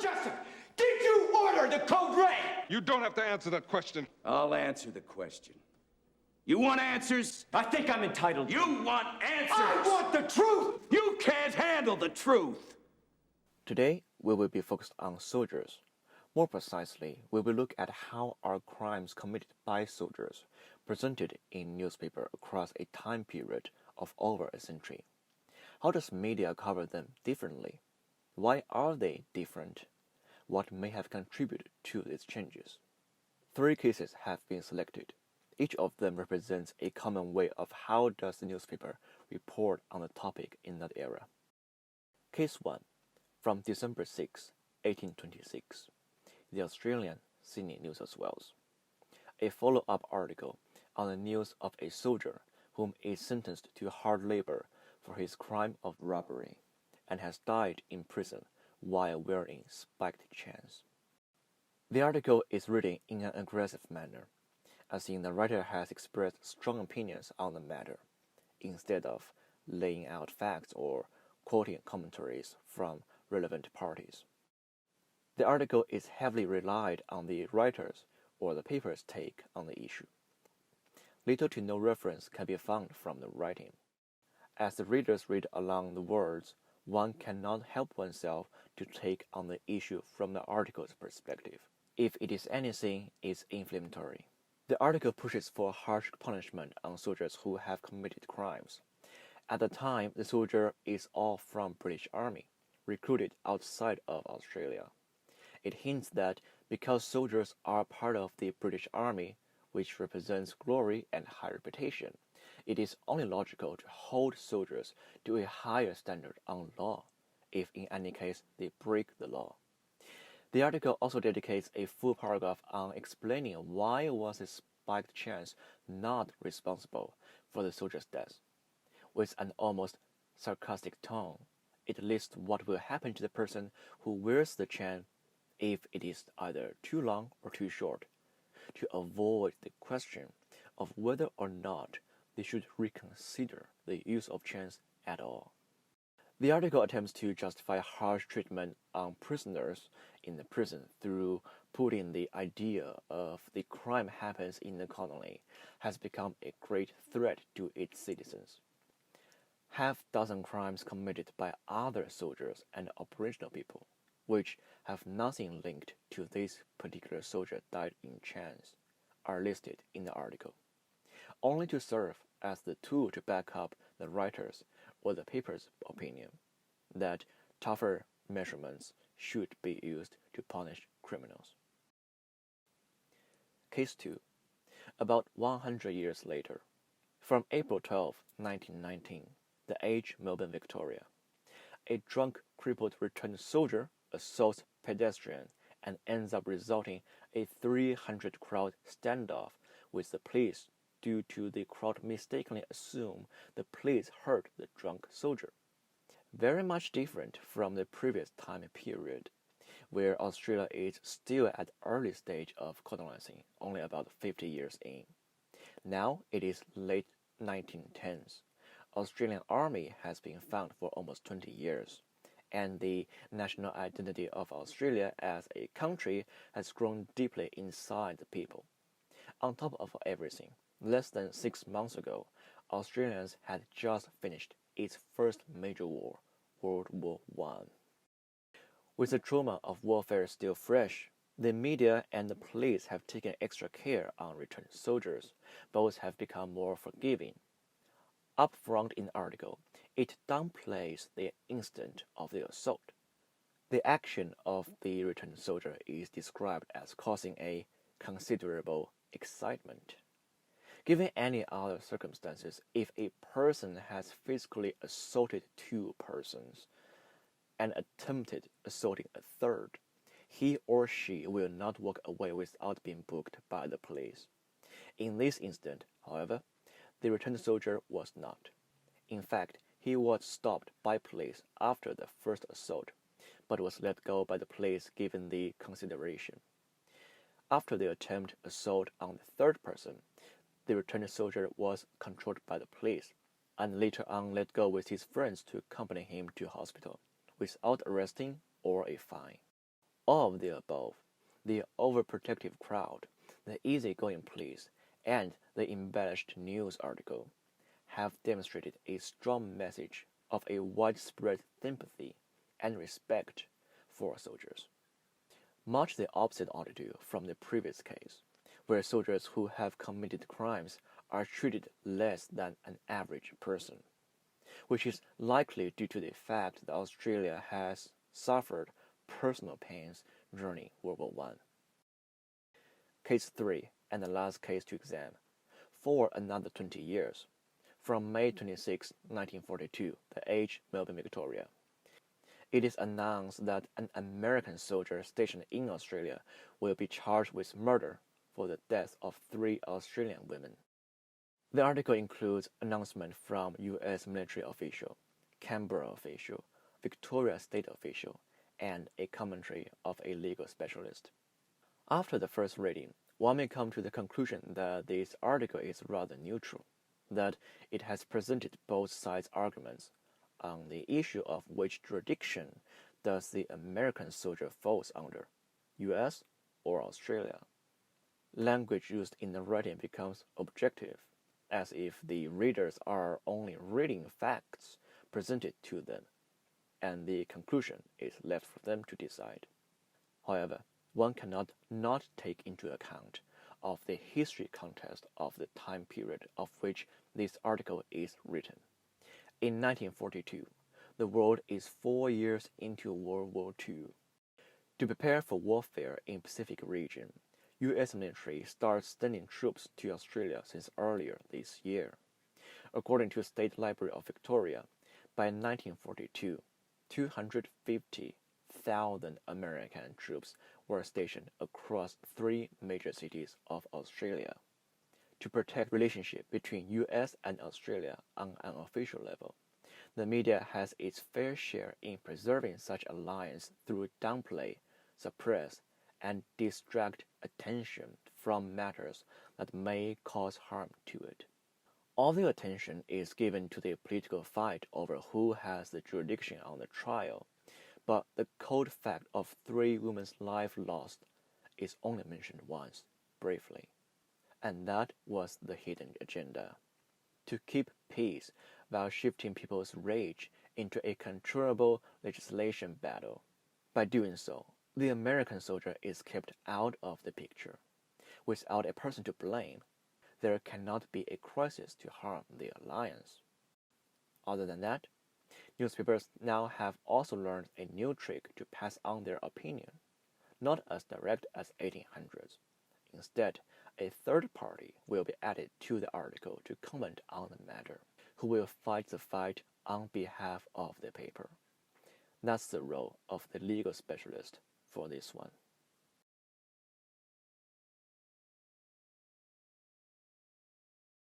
Jessup, did you order the Code Red? You don't have to answer that question. I'll answer the question. You want answers? I think I'm entitled to. You want answers? I want the truth! You can't handle the truth! Today, we will be focused on soldiers. More precisely, we will look at how are crimes committed by soldiers presented in newspaper across a time period of over a century. How does media cover them differently? Why are they different? What may have contributed to these changes? 3 cases have been selected. Each of them represents a common way of how does the newspaper report on the topic in that era. Case 1. From December 6, 1826. The Australian Sydney New South Wales. A follow-up article on the news of a soldier whom is sentenced to hard labor for his crime of robbery and has died in prison while wearing spiked chains. The article is written in an aggressive manner, as in the writer has expressed strong opinions on the matter, instead of laying out facts or quoting commentaries from relevant parties. The article is heavily relied on the writer's or the paper's take on the issue. Little to no reference can be found from the writing. As the readers read along the words, one cannot help oneself to take on the issue from the article's perspective. If it is anything, it's inflammatory. The article pushes for harsh punishment on soldiers who have committed crimes. At the time, the soldier is all from British Army, recruited outside of Australia. It hints that because soldiers are part of the British Army, which represents glory and high reputation, it is only logical to hold soldiers to a higher standard on law, if in any case they break the law. The article also dedicates a full paragraph on explaining why was the spiked chains not responsible for the soldier's death. With an almost sarcastic tone, it lists what will happen to the person who wears the chain if it is either too long or too short, to avoid the question of whether or not they should reconsider the use of chains at all. The article attempts to justify harsh treatment on prisoners in the prison through putting the idea of the crime happens in the colony has become a great threat to its citizens. Half-dozen crimes committed by other soldiers and Aboriginal people, which have nothing linked to this particular soldier died in chains, are listed in the article, only to serve as the tool to back up the writer's or the paper's opinion that tougher measurements should be used to punish criminals. Case 2. About 100 years later, from April 12, 1919, the age Melbourne, Victoria. A drunk, crippled returned soldier assaults pedestrian and ends up resulting a 300-crowd standoff with the police due to the crowd mistakenly assume the police hurt the drunk soldier. Very much different from the previous time period, where Australia is still at the early stage of colonizing, only about 50 years in. Now it is late 1910s. Australian Army has been found for almost 20 years, and the national identity of Australia as a country has grown deeply inside the people. On top of everything, less than 6 months ago, Australians had just finished its first major war, World War I. With the trauma of warfare still fresh, the media and the police have taken extra care on returned soldiers. Both have become more forgiving. Up front in the article, it downplays the instant of the assault. The action of the returned soldier is described as causing a considerable excitement. Given any other circumstances, if a person has physically assaulted 2 persons and attempted assaulting a third, he or she will not walk away without being booked by the police. In this instance, however, the returned soldier was not. In fact, he was stopped by police after the first assault, but was let go by the police given the consideration. After the attempted assault on the third person, the returned soldier was controlled by the police, and later on let go with his friends to accompany him to hospital, without arresting or a fine. All of the above, the overprotective crowd, the easygoing police, and the embellished news article, have demonstrated a strong message of a widespread sympathy and respect for soldiers. Much the opposite attitude from the previous case, where soldiers who have committed crimes are treated less than an average person, which is likely due to the fact that Australia has suffered personal pains during World War I. Case 3, and the last case to examine, for another 20 years, from May 26, 1942, the age Melbourne, Victoria. It is announced that an American soldier stationed in Australia will be charged with murder for the death of 3 Australian women. The article includes announcement from U.S. military official, Canberra official, Victoria state official, and a commentary of a legal specialist. After the first reading, one may come to the conclusion that this article is rather neutral, that it has presented both sides' arguments on the issue of which jurisdiction does the American soldier falls under, U.S. or Australia. Language used in the writing becomes objective, as if the readers are only reading facts presented to them, and the conclusion is left for them to decide. However, one cannot not take into account of the history context of the time period of which this article is written. In 1942, the world is 4 years into World War II. To prepare for warfare in Pacific region, U.S. military starts sending troops to Australia since earlier this year. According to State Library of Victoria, by 1942, 250,000 American troops were stationed across 3 major cities of Australia. To protect relationship between U.S. and Australia on an official level, the media has its fair share in preserving such alliance through downplay, suppress, and distract attention from matters that may cause harm to it. All the attention is given to the political fight over who has the jurisdiction on the trial, but the cold fact of 3 women's lives lost is only mentioned once, briefly, and that was the hidden agenda: to keep peace while shifting people's rage into a controllable legislation battle. By doing so, the American soldier is kept out of the picture. Without a person to blame, there cannot be a crisis to harm the alliance. Other than that, newspapers now have also learned a new trick to pass on their opinion, not as direct as 1800s. Instead, a third party will be added to the article to comment on the matter, who will fight the fight on behalf of the paper. That's the role of the legal specialist for this one.